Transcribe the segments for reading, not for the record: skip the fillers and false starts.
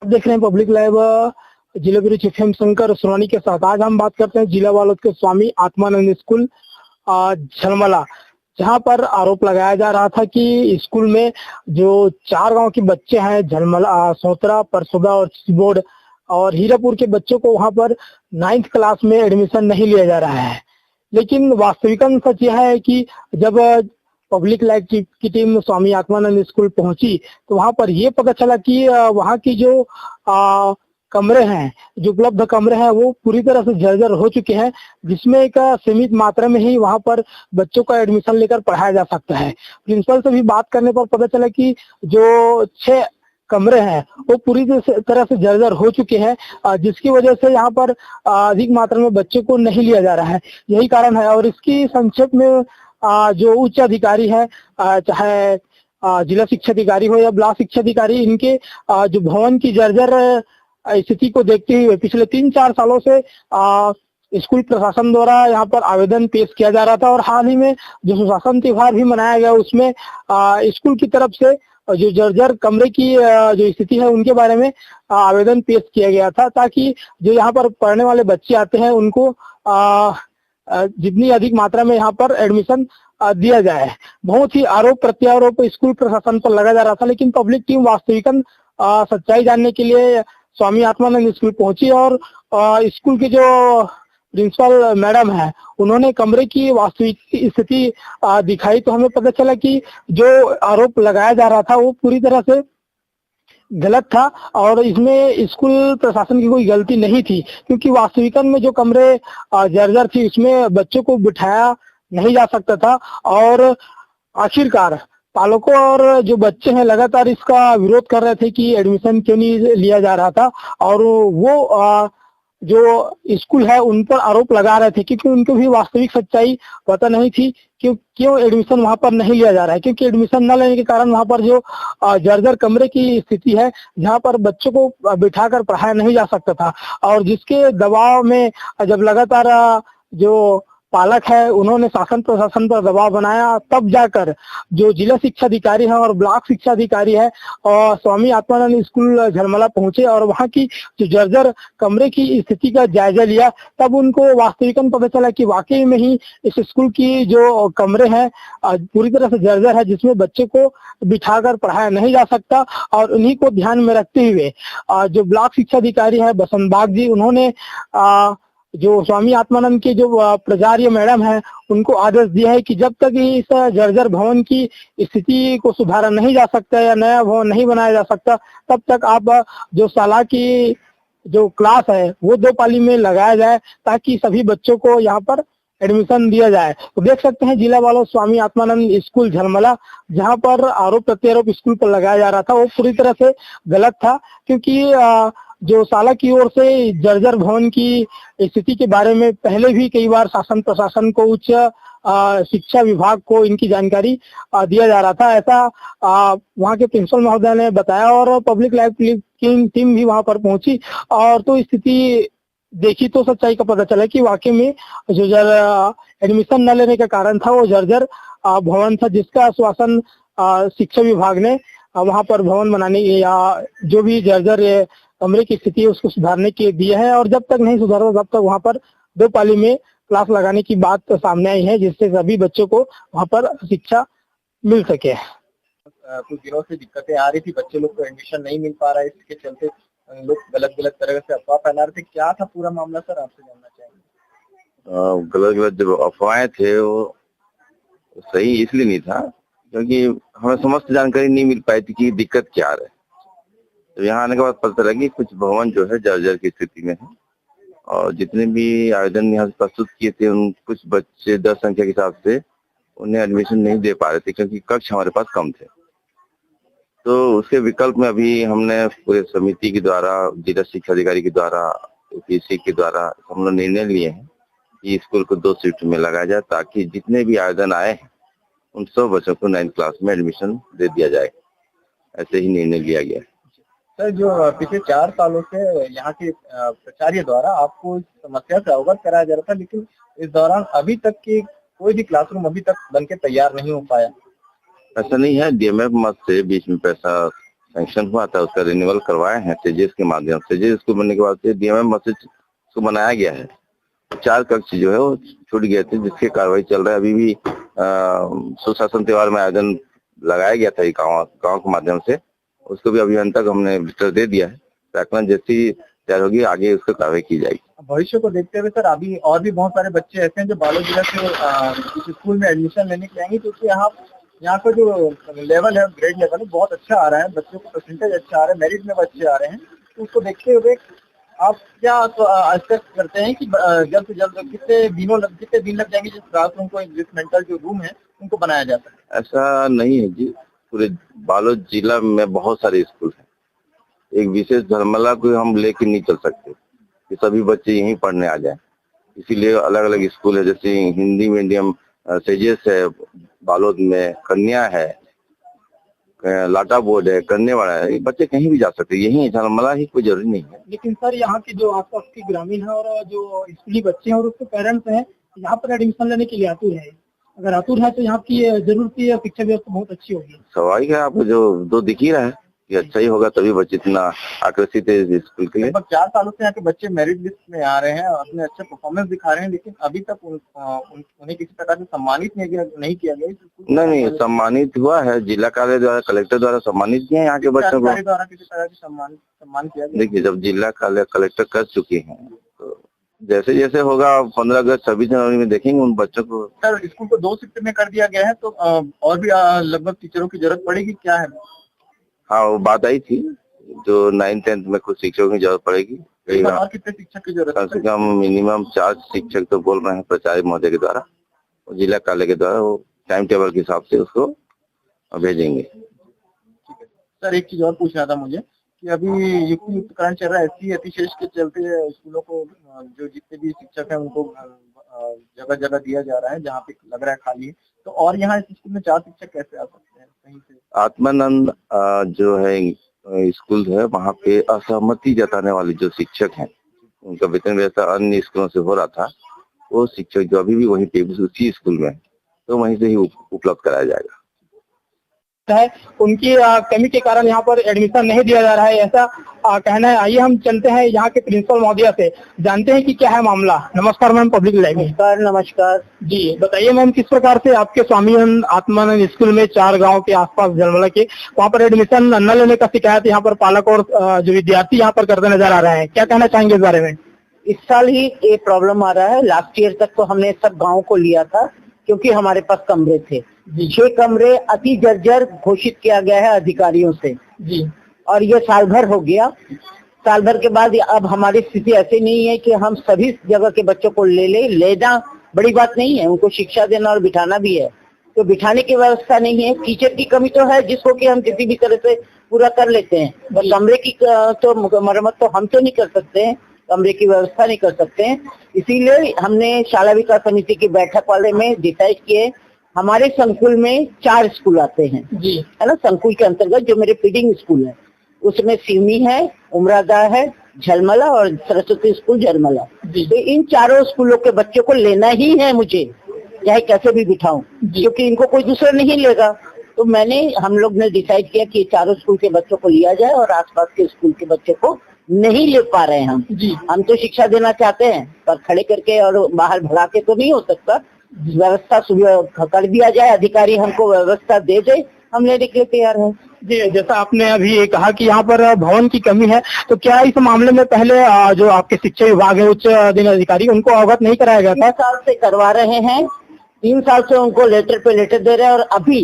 देख रहे हैं पब्लिक लाइव जिला ब्यूरो चीफ एम शंकर सुरानी के साथ। आज हम बात करते हैं जिला बालोद के स्वामी आत्मानंद स्कूल झलमला, जहां पर आरोप लगाया जा रहा था कि स्कूल में जो 4 गांव के बच्चे हैं, झलमला, सोतरा, परसोदा और चिचबोड़ और हीरापुर के बच्चों को वहां पर 9th क्लास में एडमिशन नहीं लिया जा रहा है। लेकिन वास्तविकता सच यह है कि जब पब्लिक लाइफ की टीम स्वामी आत्मानंद स्कूल पहुंची तो वहां पर ये पता चला कि वहां की जो कमरे हैं, जो उपलब्ध कमरे हैं, वो पूरी तरह से जर्जर हो चुके हैं, जिसमें एक सीमित मात्रा में ही वहां पर बच्चों का एडमिशन लेकर पढ़ाया जा सकता है। प्रिंसिपल से भी बात करने पर पता चला कि जो 6 कमरे हैं वो पूरी तरह से जर्जर हो चुके हैं, जिसकी वजह से यहाँ पर अधिक मात्रा में बच्चों को नहीं लिया जा रहा है। यही कारण है। और इसकी संक्षेप में जो उच्च अधिकारी है, चाहे जिला शिक्षा अधिकारी हो या ब्लॉक शिक्षा अधिकारी, इनके जो भवन की जर्जर स्थिति को देखते हुए पिछले 3-4 सालों से स्कूल प्रशासन द्वारा यहाँ पर आवेदन पेश किया जा रहा था और हाल ही में जो सुशासन त्योहार भी मनाया गया उसमें स्कूल की तरफ से जो जर्जर कमरे की जो स्थिति है उनके बारे में आवेदन पेश किया गया था, ताकि जो यहाँ पर पढ़ने वाले बच्चे आते हैं उनको जितनी अधिक मात्रा में यहाँ पर एडमिशन दिया जाए। बहुत ही आरोप प्रत्यारोप स्कूल प्रशासन पर लगा जा रहा था, लेकिन पब्लिक टीम वास्तविकता सच्चाई जानने के लिए स्वामी आत्मानंद स्कूल पहुंची और स्कूल के जो प्रिंसिपल मैडम है उन्होंने कमरे की वास्तविक स्थिति दिखाई, तो हमें पता चला कि जो आरोप लगाया जा रहा था वो पूरी तरह से गलत था और इसमें स्कूल प्रशासन की कोई गलती नहीं थी, क्योंकि वास्तविकता में जो कमरे जर्जर थी उसमें बच्चों को बिठाया नहीं जा सकता था और आखिरकार पालकों और जो बच्चे हैं लगातार इसका विरोध कर रहे थे कि एडमिशन क्यों नहीं लिया जा रहा था। और वो जो स्कूल है उन पर आरोप लगा रहे थे, क्योंकि उनको भी वास्तविक सच्चाई पता नहीं थी क्यों एडमिशन वहां पर नहीं लिया जा रहा है। क्योंकि एडमिशन न लेने के कारण वहां पर जो जर्जर कमरे की स्थिति है, जहां पर बच्चों को बिठाकर पढ़ाया नहीं जा सकता था और जिसके दबाव में जब लगातार जो पालक है उन्होंने शासन प्रशासन पर दबाव बनाया, तब जाकर जो जिला शिक्षा अधिकारी है और ब्लॉक शिक्षा अधिकारी है और स्वामी आत्मानंद स्कूल झलमला पहुंचे और वहां की जो जर्जर कमरे की स्थिति का जायजा लिया। तब उनको वास्तविकता पता चला कि वाकई में ही इस स्कूल की जो कमरे हैं पूरी तरह से जर्जर है, जिसमें बच्चे को बिठाकर पढ़ाया नहीं जा सकता। और उन्हीं को ध्यान में रखते हुए जो ब्लॉक शिक्षा अधिकारी है बसंत बाग जी, उन्होंने जो स्वामी आत्मानंद के जो प्राचार्य मैडम है उनको आदेश दिया है कि जब तक इस जर्जर भवन की स्थिति को सुधारा नहीं जा सकता या नया भवन नहीं बनाया जा सकता, तब तक आप जो शाला की जो क्लास है वो 2 पाली में लगाया जाए, ताकि सभी बच्चों को यहाँ पर एडमिशन दिया जाए। तो देख सकते हैं जिला वालों स्वामी आत्मानंद स्कूल झलमला, जहाँ पर आरोप प्रत्यारोप स्कूल पर लगाया जा रहा था वो पूरी तरह से गलत था, क्योंकि जो शाला की ओर से जर्जर भवन की स्थिति के बारे में पहले भी कई बार शासन प्रशासन को, उच्च शिक्षा विभाग को इनकी जानकारी दिया जा रहा था। ऐसा वहां के प्रिंसिपल महोदय ने बताया और पब्लिक लाइफ की टीम भी वहां पर पहुंची और तो स्थिति देखी तो सच्चाई का पता चला कि वाकई में जो एडमिशन न लेने का कारण था वो जर्जर भवन था, जिसका आश्वासन शिक्षा विभाग ने वहां पर भवन बनाने या जो भी जर्जर कमरे की स्थिति है उसको सुधारने के दिए है। और जब तक नहीं सुधारा तब तक वहां पर 2 पाली में क्लास लगाने की बात तो सामने आई है, जिससे सभी बच्चों को वहां पर शिक्षा मिल सके। कुछ दिनों से दिक्कतें आ रही थी, बच्चे लोग को एडमिशन नहीं मिल पा रहा है, इसके चलते लोग गलत तरह से अफवाह फैला रहे थे। क्या था पूरा मामला सर, आपसे जानना चाहेंगे। गलत जो अफवाहें थे वो सही इसलिए नहीं था क्योंकि हमें समस्त जानकारी नहीं मिल पाई थी कि दिक्कत क्या है। तो यहाँ आने के बाद पता चला कि कुछ भवन जो है जर्जर की स्थिति में है और जितने भी आवेदन यहाँ से प्रस्तुत किए थे उन कुछ बच्चे 10 संख्या के हिसाब से उन्हें एडमिशन नहीं दे पा रहे थे, क्योंकि कक्ष हमारे पास कम थे। तो उसके विकल्प में अभी हमने पूरे समिति के द्वारा, जिला शिक्षा अधिकारी के द्वारा, यूपीएससी के द्वारा हम लोग निर्णय लिए हैं कि स्कूल को 2 शिफ्ट में लगाया जाए, ताकि जितने भी आवेदन आए हैं उन सब बच्चों को 9th क्लास में एडमिशन दे दिया जाए। ऐसे ही निर्णय लिया गया है। सर, जो पिछले 4 सालों से यहाँ के प्राचार्य द्वारा आपको इस समस्या से अवगत कराया जा रहा था, लेकिन इस दौरान अभी तक की कोई भी क्लासरूम अभी तक बनके तैयार नहीं हो पाया। ऐसा नहीं है, डीएमएफ मत से बीच में पैसा सैंक्शन हुआ था उसका रिन्यूअल करवाए हैं तेजस के माध्यम से। तेजस स्कूल बनने के बाद से DMM से इसको बनाया गया है। 4 कक्ष जो है वो छूट गए थे, जिसकी कार्रवाई चल रहा है। अभी भी सुशासन त्योहार में आयोजन लगाया गया था गाँव के माध्यम से, उसको भी अभियान तक हमने लेटर दे दिया है। आकलन जैसी तैयार होगी आगे उसको कार्रवाई की जाएगी। भविष्य को देखते हुए सर, अभी और भी बहुत सारे बच्चे ऐसे हैं जो बालोद जिला से इस स्कूल में एडमिशन लेने के लिए आएंगे, क्योंकि यहाँ का जो लेवल है, ग्रेड लेवल है, बहुत अच्छा आ रहा है, बच्चों को परसेंटेज अच्छा आ रहा है, मेरिट में बच्चे आ रहे हैं। तो उसको देखते हुए आप क्या एक्सपेक्ट करते हैं कि जल्द से जल्द कितने दिन लग जाएंगे जिस क्लासरूम को, जिस मेंटल जो रूम है उनको बनाया जाता है? ऐसा नहीं है जी, पूरे बालोद जिला में बहुत सारे स्कूल हैं। एक विशेष धर्मला को हम लेके नहीं चल सकते कि सभी बच्चे यहीं पढ़ने आ जाए, इसीलिए अलग अलग स्कूल है। जैसे हिंदी मीडियम तेजस है बालोद में, कन्या है, लाटा बोर्ड है, कन्यावाड़ा है, ये बच्चे कहीं भी जा सकते हैं, यही धर्मला ही कोई जरूरी नहीं है। लेकिन सर यहाँ के जो आसपास के ग्रामीण है और जो स्कूली बच्चे हैं और उसके पेरेंट्स हैं, यहाँ पर एडमिशन लेने के लिए आतुर है। अगर आतुर है तो यहाँ की जरूर की शिक्षा व्यवस्था बहुत अच्छी होगी। स्वाभाविक है, आपको जो दिख ही रहा है कि अच्छा ही होगा, तभी बच्चे इतना आकर्षित है इस स्कूल के लिए। 4 सालों से यहाँ के बच्चे मेरिट लिस्ट में आ रहे हैं, अपने अच्छे परफॉर्मेंस दिखा रहे हैं, लेकिन अभी तक उन्हें किसी प्रकार से सम्मानित नहीं किया गया। नहीं, सम्मानित हुआ है, जिला कार्यालय द्वारा, कलेक्टर द्वारा सम्मानित किए यहाँ के बच्चों को। द्वारा किसी तरह की सम्मान किया गया? देखिए, जब जिला कार्यालय कलेक्टर कर चुके हैं तो जैसे जैसे होगा 15 अगस्त 26 जनवरी में देखेंगे उन बच्चों को। सर, स्कूल को 2 शिफ्ट में कर दिया गया है, तो और भी लगभग टीचरों की जरूरत पड़ेगी, क्या है? हाँ, वो बात आई थी, जो 9th-10th में कुछ शिक्षकों की जरूरत पड़ेगी। और कितने शिक्षक की जरूरत? कम से कम मिनिमम 4 शिक्षक तो बोल रहे हैं प्राचार्य महोदय के द्वारा, जिला कार्यालय के द्वारा, वो टाइम टेबल के हिसाब से उसको भेजेंगे। सर, एक चीज और पूछना था मुझे कि अभी युक्तियुक्तकरण चल रहा है, SC अतिशेष के चलते स्कूलों को जो जितने भी शिक्षक हैं उनको जगह जगह दिया जा रहा है जहाँ पे लग रहा है खाली है, तो और यहाँ इस स्कूल में 4 शिक्षक कैसे आ सकते हैं कहीं से? आत्मानंद जो है स्कूल है, वहाँ पे असहमति जताने वाले जो शिक्षक हैं, उनका वेतन व्यवस्था अन्य स्कूलों से हो रहा था, वो शिक्षक जो अभी भी वहीं पे उसी स्कूल में, तो वहीं से ही उपलब्ध कराया जाएगा। है उनकी कमी के कारण यहाँ पर एडमिशन नहीं दिया जा रहा है, ऐसा कहना है। आइए हम चलते हैं यहाँ के प्रिंसिपल महोदया से, जानते हैं कि क्या है मामला। नमस्कार मैम, पब्लिक लाइव। नमस्कार जी, बताइए मैम, किस प्रकार से आपके स्वामी आत्मानंद स्कूल में 4 गांव के आसपास झलमला के वहाँ पर एडमिशन न लेने का शिकायत यहाँ पर पालक और जो विद्यार्थी यहाँ पर करते नजर आ रहे हैं, क्या कहना चाहेंगे इस बारे में? इस साल ही ये प्रॉब्लम आ रहा है। लास्ट ईयर तक तो हमने सब गाँव को लिया था क्योंकि हमारे पास कमरे थे। 6 कमरे अति जर्जर घोषित किया गया है अधिकारियों से जी, और ये साल भर हो गया। साल भर के बाद अब हमारी स्थिति ऐसी नहीं है कि हम सभी जगह के बच्चों को लेना बड़ी बात नहीं है, उनको शिक्षा देना और बिठाना भी है, तो बिठाने की व्यवस्था नहीं है। टीचर की कमी तो है जिसको कि हम किसी भी तरह से पूरा कर लेते हैं, पर कमरे की तो मरम्मत तो हम तो नहीं कर सकते हैं, कमरे की व्यवस्था नहीं कर सकते हैं। इसीलिए हमने शाला विकास समिति की बैठक वाले में डिसाइड किए, हमारे संकुल में 4 स्कूल आते हैं जी, है ना। संकुल के अंतर्गत जो मेरे फीडिंग स्कूल है उसमें सिवनी है, उमरादा है, झलमला और सरस्वती स्कूल झलमला। तो इन 4 स्कूलों के बच्चों को लेना ही है मुझे, चाहे कैसे भी बिठाऊं, क्योंकि इनको कोई दूसरा नहीं लेगा। तो हम लोग ने डिसाइड किया कि 4 स्कूल के बच्चों को लिया जाए और आसपास के स्कूल के बच्चों को नहीं ले पा रहे हैं हम तो शिक्षा देना चाहते हैं, पर खड़े करके और बाहर भगा के तो नहीं हो सकता। व्यवस्था कर दिया जाए, अधिकारी हमको व्यवस्था दे दे, हम लेने के लिए तैयार हैं। जी, जैसा आपने अभी कहा कि यहाँ पर भवन की कमी है, तो क्या इस मामले में पहले जो आपके शिक्षा विभाग है, उच्च अधिकारी, उनको अवगत नहीं कराया गया था? 3 साल से करवा रहे हैं, 3 साल से उनको लेटर पे लेटर दे रहे हैं, और अभी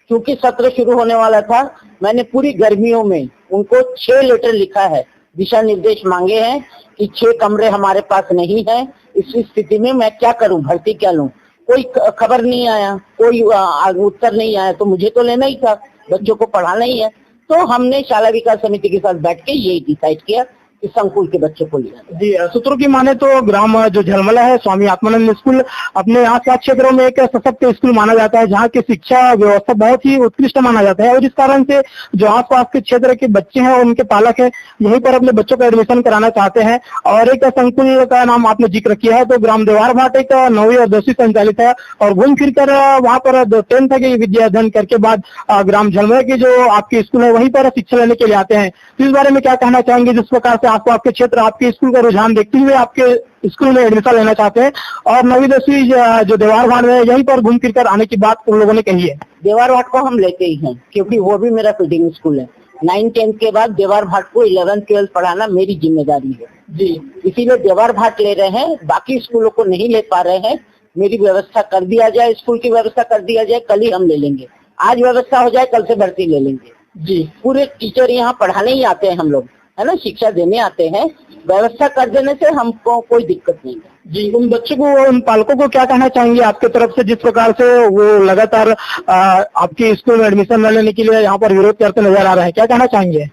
क्योंकि सत्र शुरू होने वाला था, मैंने पूरी गर्मियों में उनको 6 लेटर लिखा है, दिशा निर्देश मांगे हैं कि 6 कमरे हमारे पास नहीं है, इस स्थिति में मैं क्या करूं, भर्ती क्या लूं। कोई खबर नहीं आया, कोई उत्तर नहीं आया, तो मुझे तो लेना ही था, बच्चों को पढ़ाना ही है। तो हमने शाला विकास समिति के साथ बैठ के यही डिसाइड किया इस संकुल के बच्चों को लिया। जी, सूत्रों की माने तो ग्राम जो झलमला है स्वामी आत्मानंद स्कूल अपने आसपास क्षेत्रों में एक सशक्त स्कूल माना जाता है, जहाँ की शिक्षा व्यवस्था बहुत ही उत्कृष्ट माना जाता है और इस कारण से जो आसपास के क्षेत्र के बच्चे हैं और उनके पालक हैं यहीं पर अपने बच्चों का एडमिशन कराना चाहते हैं। और एक संकुल का नाम आपने जिक्र किया है तो ग्राम देवार भाट एक 9वीं और 10वीं संचालित है और घूम फिर कर वहाँ पर 10th की विद्या अध्ययन करके बाद ग्राम झलमला की जो आपकी स्कूल है वहीं पर शिक्षा लेने के लिए आते हैं। तो इस बारे में क्या कहना चाहेंगे, जिस प्रकार से आसपास के क्षेत्र आपके स्कूल का रुझान देखते हुए आपके स्कूल में एडमिशन लेना चाहते हैं और 9वीं 10वीं जो देवार भाट में यहीं पर घूम फिर कर आने की बात उन लोगों ने कही है। देवार भाट को हम लेते ही हैं क्योंकि वो भी मेरा फीडिंग स्कूल है। 9th-10th के बाद देवार भाट को 11th-12th पढ़ाना मेरी जिम्मेदारी है जी, इसीलिए देवार भाट ले रहे हैं, बाकी स्कूलों को नहीं ले पा रहे हैं। मेरी व्यवस्था कर दिया जाए, स्कूल की व्यवस्था कर दिया जाए, कल ही हम ले लेंगे। आज व्यवस्था हो जाए कल से भर्ती ले लेंगे। जी, पूरे टीचर यहाँ पढ़ाने ही आते हैं, हम लोग है ना, शिक्षा देने आते हैं। व्यवस्था कर देने से हमको कोई दिक्कत नहीं है। जी, उन बच्चों को उन पालकों को क्या कहना चाहेंगे आपके तरफ से, जिस प्रकार से वो लगातार आपके स्कूल में एडमिशन न लेने के लिए यहाँ पर विरोध करते नजर आ रहे हैं, क्या कहना चाहेंगे?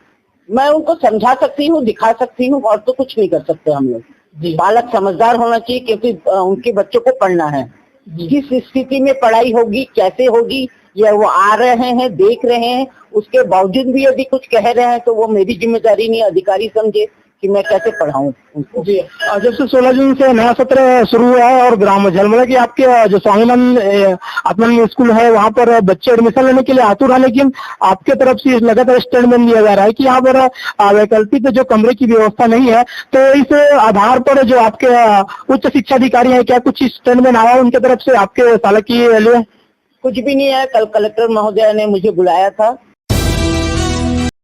मैं उनको समझा सकती हूँ, दिखा सकती हूँ और तो कुछ नहीं कर सकते हम लोग। जी, बालक समझदार होना चाहिए क्योंकि उनके बच्चों को पढ़ना है। किस स्थिति में पढ़ाई होगी, कैसे होगी, या वो आ रहे हैं, देख रहे हैं, उसके बावजूद भी यदि कुछ कह रहे हैं तो वो मेरी जिम्मेदारी नहीं, अधिकारी समझे कि मैं कैसे पढ़ाऊं उनको। जी, जब से 16 जून से नया सत्र शुरू हुआ है और ग्राम झलमला की आपके जो स्वामीनंद आत्मानंद स्कूल है वहाँ पर बच्चे एडमिशन लेने के लिए आतुर है, लेकिन आपके तरफ से लगातार स्टेटमेंट दिया जा रहा है कि यहाँ पर वैकल्पिक जो कमरे की व्यवस्था नहीं है। तो इस आधार पर जो आपके उच्च शिक्षा अधिकारी है, क्या कुछ स्टेटमेंट आया उनके तरफ से आपके शाला के लिए? कुछ भी नहीं है। कल कलेक्टर महोदय ने मुझे बुलाया था